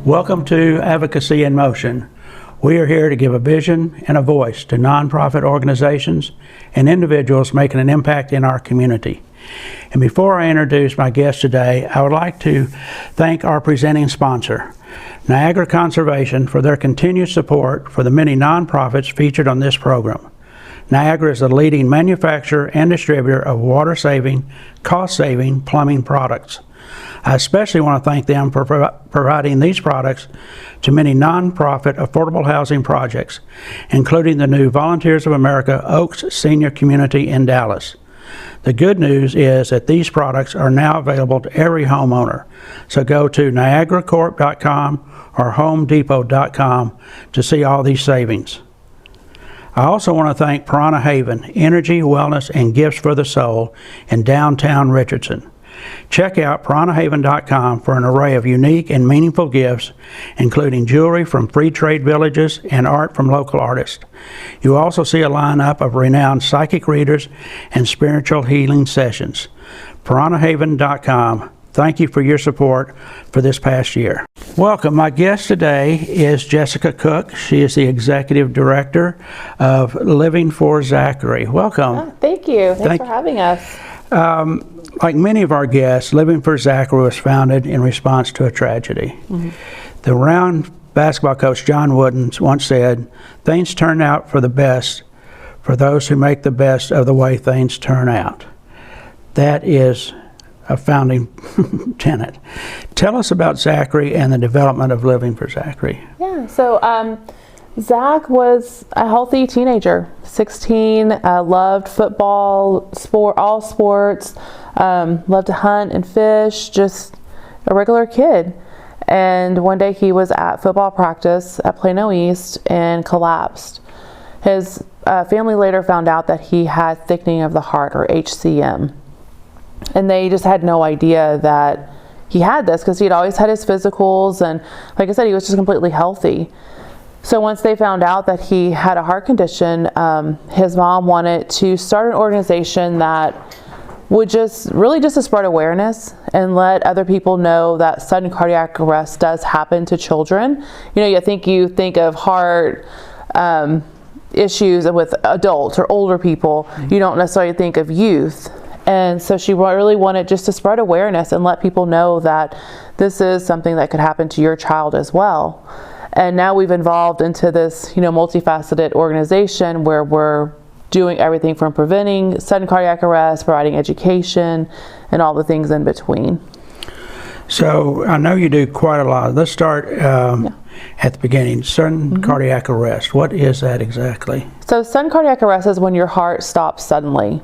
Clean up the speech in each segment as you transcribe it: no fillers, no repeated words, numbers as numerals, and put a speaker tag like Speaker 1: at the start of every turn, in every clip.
Speaker 1: Welcome to Advocacy in Motion. We are here to give a vision and a voice to nonprofit organizations and individuals making an impact in our community. And before I introduce my guest today, I would like to thank our presenting sponsor, Niagara Conservation, for their continued support for the many nonprofits featured on this program. Niagara is the leading manufacturer and distributor of water-saving, cost-saving plumbing products. I especially want to thank them for providing these products to many nonprofit affordable housing projects, including the new Volunteers of America Oaks Senior Community in Dallas. The good news is that these products are now available to every homeowner. So go to niagaracorp.com or homedepot.com to see all these savings. I also want to thank Piranha Haven, Energy, Wellness, and Gifts for the Soul in downtown Richardson. Check out piranhahaven.com for an array of unique and meaningful gifts, including jewelry from free trade villages and art from local artists. You also see a lineup of renowned psychic readers and spiritual healing sessions. piranhahaven.com. Thank you for your support for this past year. Welcome. My guest today is Jessica Cook. She is the Executive Director of Living for Zachary. Welcome.
Speaker 2: Oh, thank you. Thanks for having us.
Speaker 1: Like many of our guests, Living for Zachary was founded in response to a tragedy. Mm-hmm. The renowned basketball coach John Wooden once said, "Things turn out for the best for those who make the best of the way things turn out." That is a founding tenet. Tell us about Zachary and the development of Living for Zachary.
Speaker 2: Yeah, so Zach was a healthy teenager, 16, loved football, all sports, loved to hunt and fish, just a regular kid. And one day he was at football practice at Plano East and collapsed. His family later found out that he had thickening of the heart, or HCM. And they just had no idea that he had this because he had always had his physicals, and like I said, he was just completely healthy. So once they found out that he had a heart condition, his mom wanted to start an organization that would just to spread awareness and let other people know that sudden cardiac arrest does happen to children. You know, you think of heart issues with adults or older people. You don't necessarily think of youth. And so she really wanted just to spread awareness and let people know that this is something that could happen to your child as well. And now we've evolved into this, multifaceted organization where we're doing everything from preventing sudden cardiac arrest, providing education, and all the things in between.
Speaker 1: So I know you do quite a lot. Let's start at the beginning. Sudden cardiac arrest. What is that exactly? So
Speaker 2: sudden cardiac arrest is when your heart stops suddenly.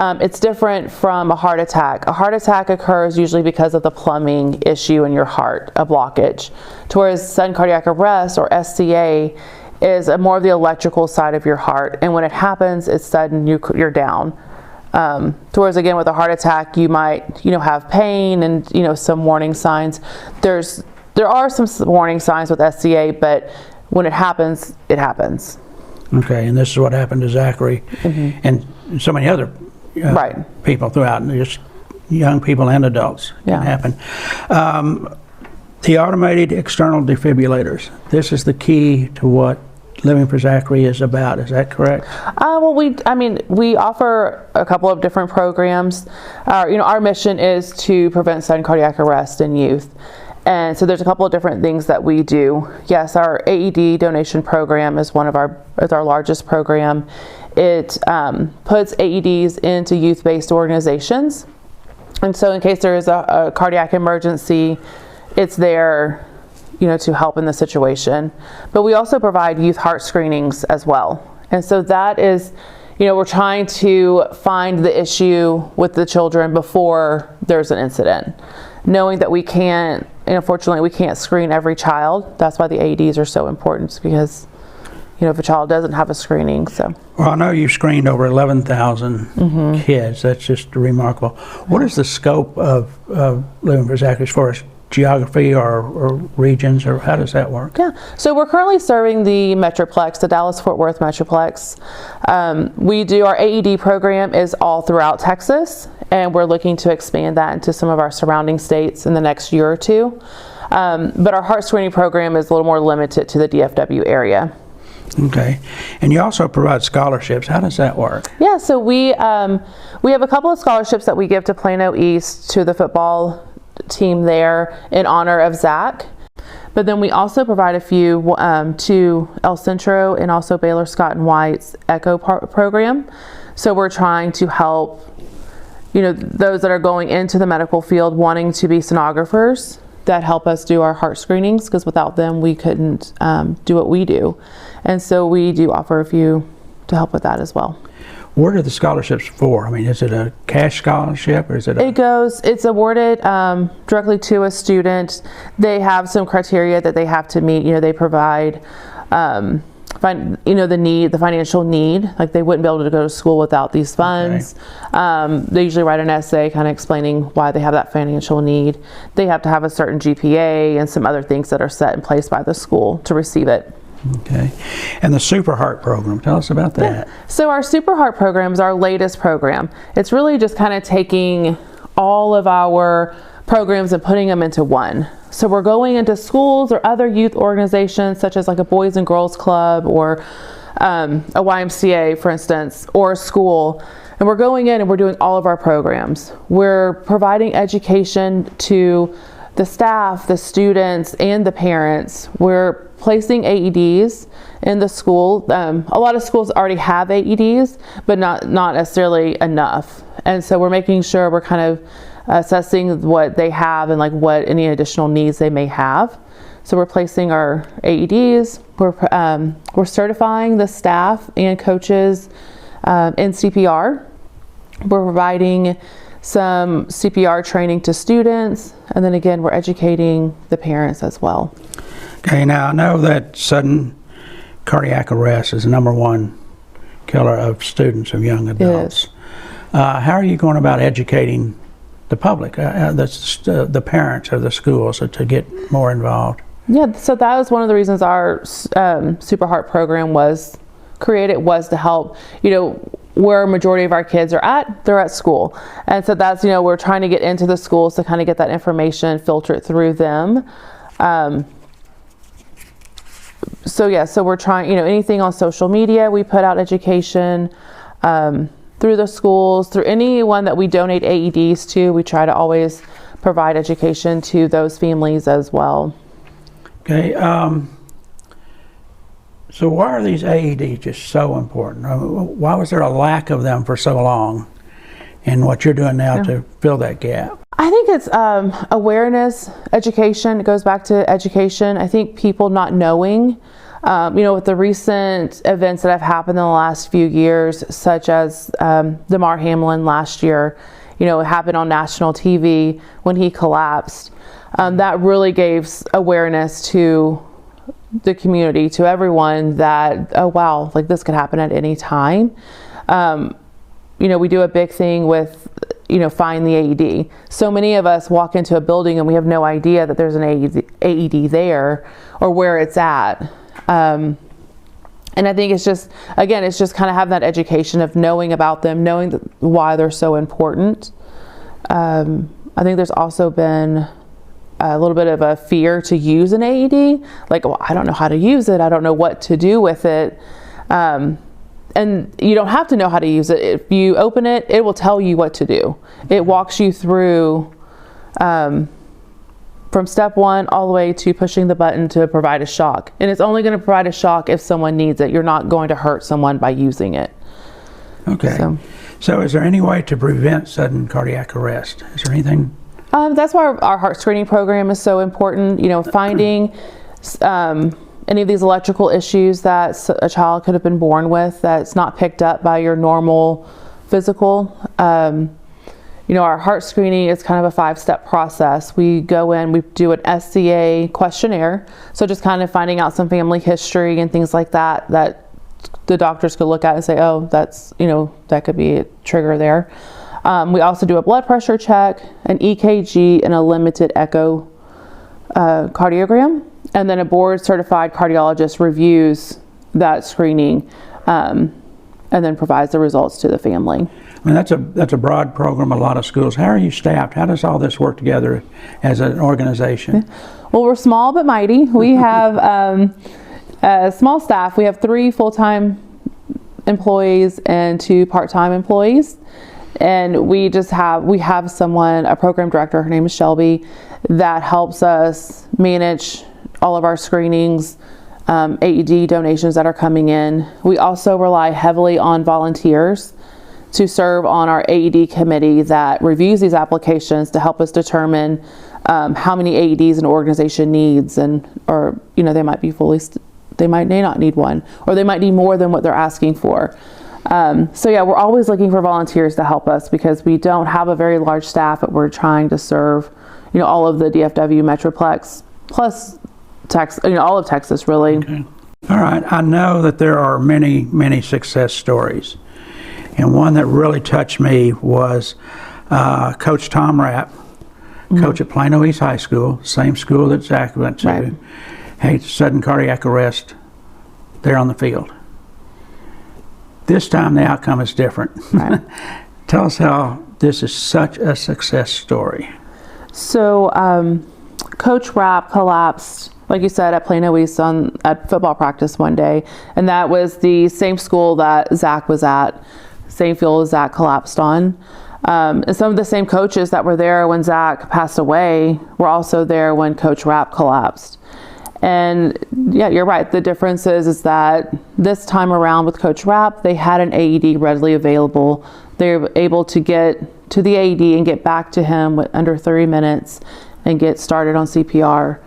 Speaker 2: It's different from a heart attack. A heart attack occurs usually because of the plumbing issue in your heart, a blockage. Whereas sudden cardiac arrest, or SCA, is more of the electrical side of your heart. And when it happens, it's sudden, you're down. Whereas again, with a heart attack, you might, have pain and, some warning signs. There are some warning signs with SCA, but when it happens, it happens. Okay, and this is what happened to Zachary and so many other people throughout, and just young people and adults. It happened. The automated external defibrillators. This is the key to what Living for Zachary is about. Is that correct? Well, we offer a couple of different programs. Our mission is to prevent sudden cardiac arrest in youth. And so there's a couple of different things that we do. Yes, our AED donation program is our largest program. It puts AEDs into youth-based organizations. And so in case there is a cardiac emergency, it's there, to help in the situation. But we also provide youth heart screenings as well. And so that is, we're trying to find the issue with the children before there's an incident. Knowing that we can't, unfortunately, we can't screen every child. That's why the AEDs are so important, because, if a child doesn't have a screening, so. Well, I know you've screened over 11,000 kids. That's just remarkable. What is the scope of Living for Zachary as far as geography or regions, or how does that work? Yeah, so we're currently serving the Metroplex, the Dallas-Fort Worth Metroplex. Our AED program is all throughout Texas, and we're looking to expand that into some of our surrounding states in the next year or two. But our heart screening program is a little more limited to the DFW area.
Speaker 1: Okay. And you also provide scholarships. How does that work?
Speaker 2: Yeah, so we have a couple of scholarships that we give to Plano East, to the football team there in honor of Zach. But then we also provide a few to El Centro and also Baylor Scott and White's ECHO program. So we're trying to help, those that are going into the medical field wanting to be sonographers that help us do our heart screenings, because without them we couldn't do what we do. And so we do offer a few to help with that as well.
Speaker 1: What are the scholarships for? I mean, is it a cash scholarship or is it
Speaker 2: it's awarded directly to a student. They have some criteria that they have to meet. They provide, the financial need. Like, they wouldn't be able to go to school without these funds. Okay. They usually write an essay kind of explaining why they have that financial need. They have to have a certain GPA and some other things that are set in place by the school to receive it.
Speaker 1: Okay. And the SuperHeart program, tell us about that.
Speaker 2: Yeah. So our SuperHeart program is our latest program. It's really just kind of taking all of our programs and putting them into one. So we're going into schools or other youth organizations, such as like a Boys and Girls Club or a YMCA, for instance, or a school. And we're going in and we're doing all of our programs. We're providing education to the staff, the students, and the parents. We're placing AEDs in the school. A lot of schools already have AEDs, but not necessarily enough. And so we're making sure we're kind of assessing what they have and like what any additional needs they may have. So we're placing our AEDs. We're certifying the staff and coaches in CPR. We're providing some CPR training to students, and then again we're educating the parents as well.
Speaker 1: Okay, now I know that sudden cardiac arrest is the #1 killer of students, of young adults. How are you going about educating the public, the parents of the schools, to get more involved?
Speaker 2: Yeah, so that was one of the reasons our SuperHeart program was created, was to help, where a majority of our kids are at, they're at school. And so that's, we're trying to get into the schools to kind of get that information filtered through them. So we're trying, anything on social media, we put out education through the schools, through anyone that we donate AEDs to. We try to always provide education to those families as well.
Speaker 1: Okay. So why are these AEDs just so important? Why was there a lack of them for so long? And what you're doing now to fill that gap?
Speaker 2: I think it's awareness, education. It goes back to education. I think people not knowing, with the recent events that have happened in the last few years, such as Damar Hamlin last year, it happened on national TV when he collapsed. That really gave awareness to the community, to everyone, that, oh wow, like this could happen at any time. We do a big thing with, find the AED. So many of us walk into a building and we have no idea that there's an AED there or where it's at. And I think it's just kind of having that education of knowing about them, knowing why they're so important. I think there's also been a little bit of a fear to use an AED. Like, well, I don't know how to use it. I don't know what to do with it. And you don't have to know how to use it. If you open it, it will tell you what to do. It walks you through from step 1 all the way to pushing the button to provide a shock. And it's only going to provide a shock if someone needs it. You're not going to hurt someone by using it.
Speaker 1: Okay. So is there any way to prevent sudden cardiac arrest? Is there anything?
Speaker 2: That's why our heart screening program is so important. Finding any of these electrical issues that a child could have been born with that's not picked up by your normal physical. Our heart screening is kind of a 5-step process. We go in, we do an SCA questionnaire. So just kind of finding out some family history and things like that the doctors could look at and say, oh, that's, that could be a trigger there. We also do a blood pressure check, an EKG, and a limited echo cardiogram. And then a board certified cardiologist reviews that screening. and then provides the results to the family.
Speaker 1: I mean, that's a broad program, a lot of schools. How are you staffed? How does all this work together as an organization?
Speaker 2: Well, we're small but mighty. We have a small staff. We have 3 full-time employees and 2 part-time employees. And we have someone, a program director, her name is Shelby, that helps us manage all of our screenings, AED donations that are coming in. We also rely heavily on volunteers to serve on our AED committee that reviews these applications to help us determine how many AEDs an organization needs, or they might be they may not need one, or they might need more than what they're asking for. So yeah, we're always looking for volunteers to help us because we don't have a very large staff, but we're trying to serve, all of the DFW Metroplex plus all of Texas, really.
Speaker 1: Okay. All right. I know that there are many, many success stories, and one that really touched me was Coach Tom Rapp, coach at Plano East High School, same school that Zach went to.
Speaker 2: Right.
Speaker 1: Had sudden cardiac arrest there on the field. This time the outcome is different.
Speaker 2: Right.
Speaker 1: Tell us how this is such a success story.
Speaker 2: So Coach Rapp collapsed, like you said, at Plano East at football practice one day, and that was the same school that Zach was at, same field Zach collapsed on. And some of the same coaches that were there when Zach passed away were also there when Coach Rapp collapsed. And yeah, you're right. The difference is that this time around with Coach Rapp, they had an AED readily available. They were able to get to the AED and get back to him with under 30 minutes and get started on CPR.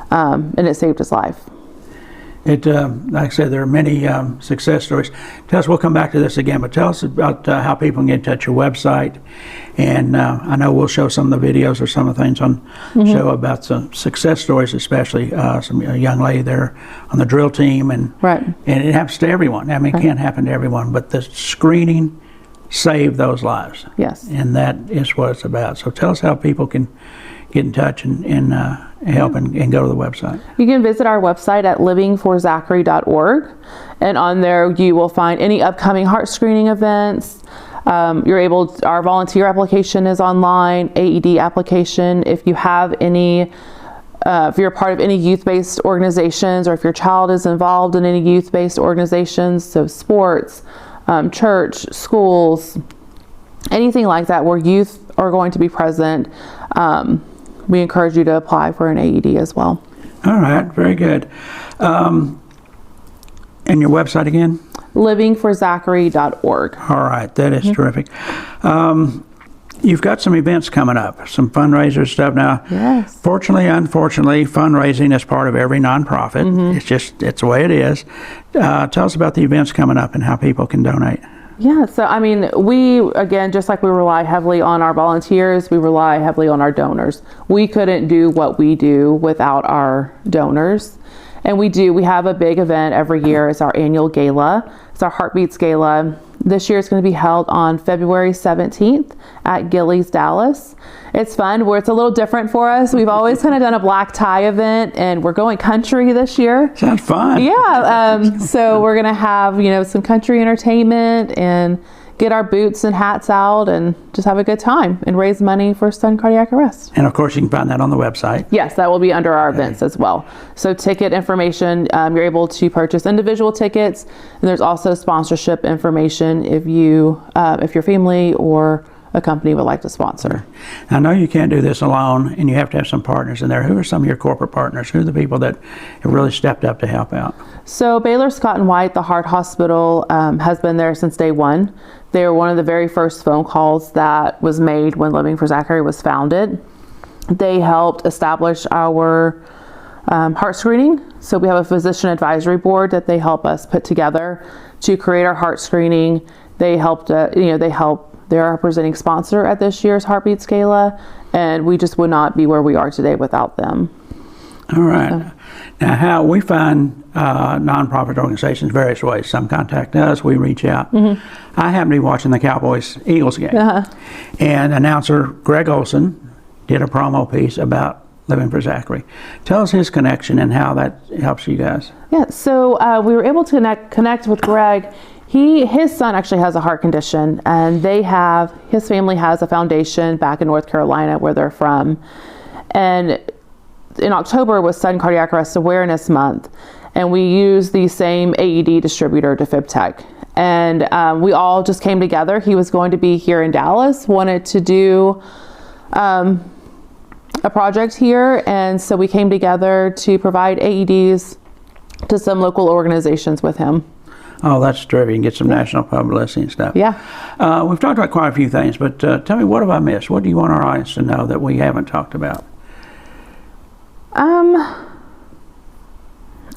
Speaker 2: And it saved his life.
Speaker 1: Like I said, there are many success stories. Tell us, we'll come back to this again, but tell us about how people can get in touch, your website. And I know we'll show some of the videos or some of the things on show about some success stories, especially a young lady there on the drill team. And it happens to everyone. I mean, it can't happen to everyone, but the screening saved those lives.
Speaker 2: Yes.
Speaker 1: And that is what it's about. So tell us how people can get in touch and help and go to the website.
Speaker 2: You can visit our website at livingforzachary.org, and on there you will find any upcoming heart screening events. Our volunteer application is online, AED application. If you have any, if you're a part of any youth-based organizations, or if your child is involved in any youth-based organizations, so sports, church, schools, anything like that where youth are going to be present, we encourage you to apply for an AED as well.
Speaker 1: All right, very good. And your website again?
Speaker 2: livingforzachary.org.
Speaker 1: All right, that is terrific. You've got some events coming up, some fundraiser stuff now.
Speaker 2: Yes.
Speaker 1: Fortunately, unfortunately, fundraising is part of every nonprofit. It's the way it is. Tell us about the events coming up and how people can donate.
Speaker 2: Yeah, so I mean, we, again, just like we rely heavily on our volunteers, we rely heavily on our donors. We couldn't do what we do without our donors. And we have a big event every year. It's our annual gala. It's our Heartbeats Gala. This year it's going to be held on February 17th at Gilley's, Dallas. It's fun, where it's a little different for us. We've always kind of done a black tie event, and we're going country this year.
Speaker 1: Sounds fun.
Speaker 2: Yeah, so we're going to have, some country entertainment and get our boots and hats out and just have a good time and raise money for sudden cardiac arrest.
Speaker 1: And of course, you can find that on the website.
Speaker 2: Yes, that will be under our events as well. So ticket information, you're able to purchase individual tickets, and there's also sponsorship information if your family or a company would like to sponsor.
Speaker 1: I know you can't do this alone, and you have to have some partners in there. Who are some of your corporate partners? Who are the people that have really stepped up to help out?
Speaker 2: So Baylor Scott & White, the heart hospital, has been there since day one. They were one of the very first phone calls that was made when Living for Zachary was founded. They helped establish our heart screening. So we have a physician advisory board that they help us put together to create our heart screening. They helped, they're our presenting sponsor at this year's Heartbeats Gala, and we just would not be where we are today without them.
Speaker 1: All right. Now, how we find nonprofit organizations various ways. Some contact us, we reach out. I happen to be watching the Cowboys-Eagles game, and announcer Greg Olson did a promo piece about Living for Zachary. Tell us his connection and how that helps you guys.
Speaker 2: Yeah, so we were able to connect with Greg. His son actually has a heart condition, and his family has a foundation back in North Carolina where they're from. And in October was Sudden Cardiac Arrest Awareness Month, and we used the same AED distributor, DefibTech. And we all just came together. He was going to be here in Dallas, wanted to do a project here, and so we came together to provide AEDs to some local organizations with him.
Speaker 1: Oh, that's terrific. You can get some national publicity and stuff.
Speaker 2: Yeah.
Speaker 1: We've talked about quite a few things, but tell me, what have I missed? What do you want our audience to know that we haven't talked about?
Speaker 2: I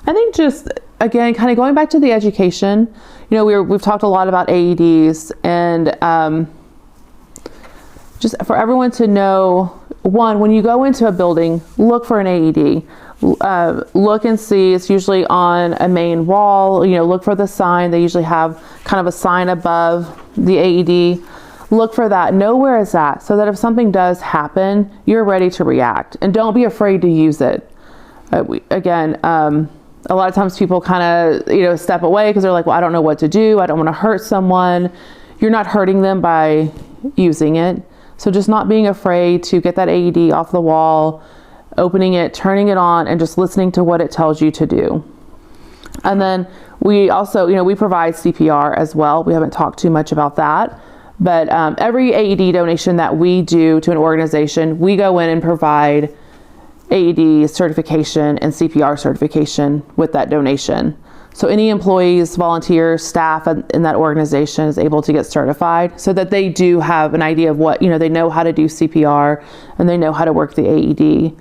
Speaker 2: think just, again, kind of going back to the education, we've talked a lot about AEDs, and just for everyone to know, one, when you go into a building, look for an AED. Look and see, it's usually on a main wall, look for the sign. They usually have kind of a sign above the AED. Look for that, know where it's at, so that if something does happen, you're ready to react, and don't be afraid to use it. A lot of times people kind of, step away because they're like, well, I don't know what to do. I don't want to hurt someone. You're not hurting them by using it. So just not being afraid to get that AED off the wall, opening it, turning it on, and just listening to what it tells you to do. And then we also, we provide CPR as well. We haven't talked too much about that, but every AED donation that we do to an organization, we go in and provide AED certification and CPR certification with that donation. So any employees, volunteers, staff in that organization is able to get certified so that they do have an idea of what, they know how to do CPR and they know how to work the AED.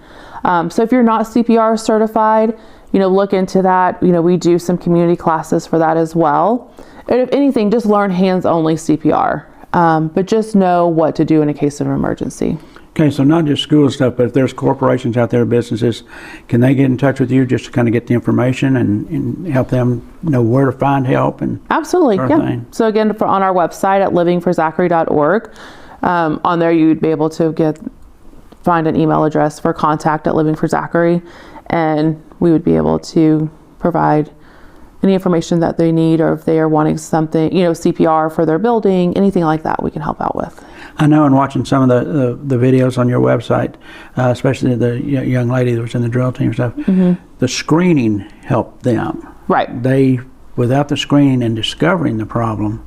Speaker 2: So if you're not CPR certified, look into that. We do some community classes for that as well. And if anything, just learn hands-only CPR, but just know what to do in a case of an emergency.
Speaker 1: Okay, so not just school stuff, but if there's corporations out there, businesses, can they get in touch with you just to kind of get the information and help them know where to find help? And
Speaker 2: absolutely, yeah. So again, on our website at livingforzachary.org, on there you'd be able to find an email address for contact at Living for Zachary, and we would be able to provide any information that they need, or if they are wanting something, CPR for their building, anything like that, we can help out with.
Speaker 1: I know in watching some of the videos on your website, especially the young lady that was in the drill team stuff, the screening helped them.
Speaker 2: Right.
Speaker 1: Without the screening and discovering the problem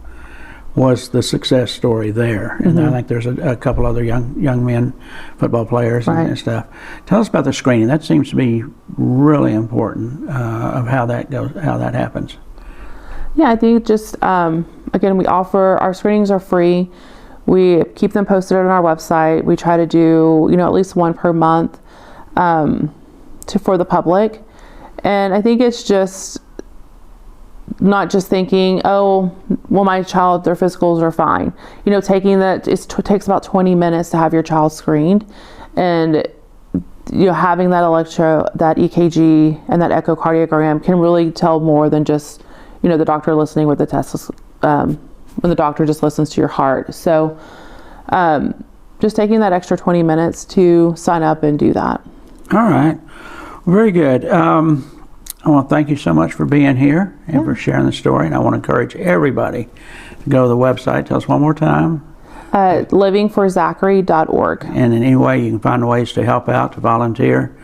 Speaker 1: was the success story there. And I think there's a couple other young men, football players and stuff. Tell us about the screening. That seems to be really important of how that goes, how that happens.
Speaker 2: Yeah, I think just, again, our screenings are free. We keep them posted on our website. We try to do, at least one per month for the public. And I think it's just not just thinking, oh, well, my child, their physicals are fine. Taking that, it takes about 20 minutes to have your child screened. And, having that that EKG and that echocardiogram can really tell more than just, the doctor listening with the test, when the doctor just listens to your heart. So just taking that extra 20 minutes to sign up and do that. All
Speaker 1: right. Very good. I want to thank you so much for being here and for sharing the story. And I want to encourage everybody to go to the website. Tell us one more time. livingforzachary.org. And in any way you can find ways to help out, to volunteer.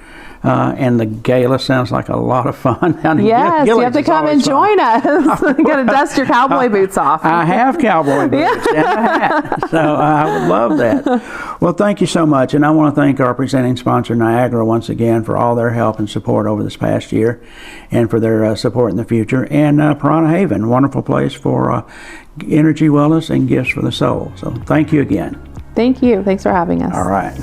Speaker 1: And the gala sounds like a lot of fun.
Speaker 2: Yes, you have to come and join us. You got to dust your cowboy boots off.
Speaker 1: I have cowboy boots and a hat, so I would love that. Well, thank you so much, and I want to thank our presenting sponsor, Niagara, once again for all their help and support over this past year, and for their support in the future. And Piranha Haven, wonderful place for energy, wellness, and gifts for the soul. So thank you again.
Speaker 2: Thank you. Thanks for having us.
Speaker 1: All right.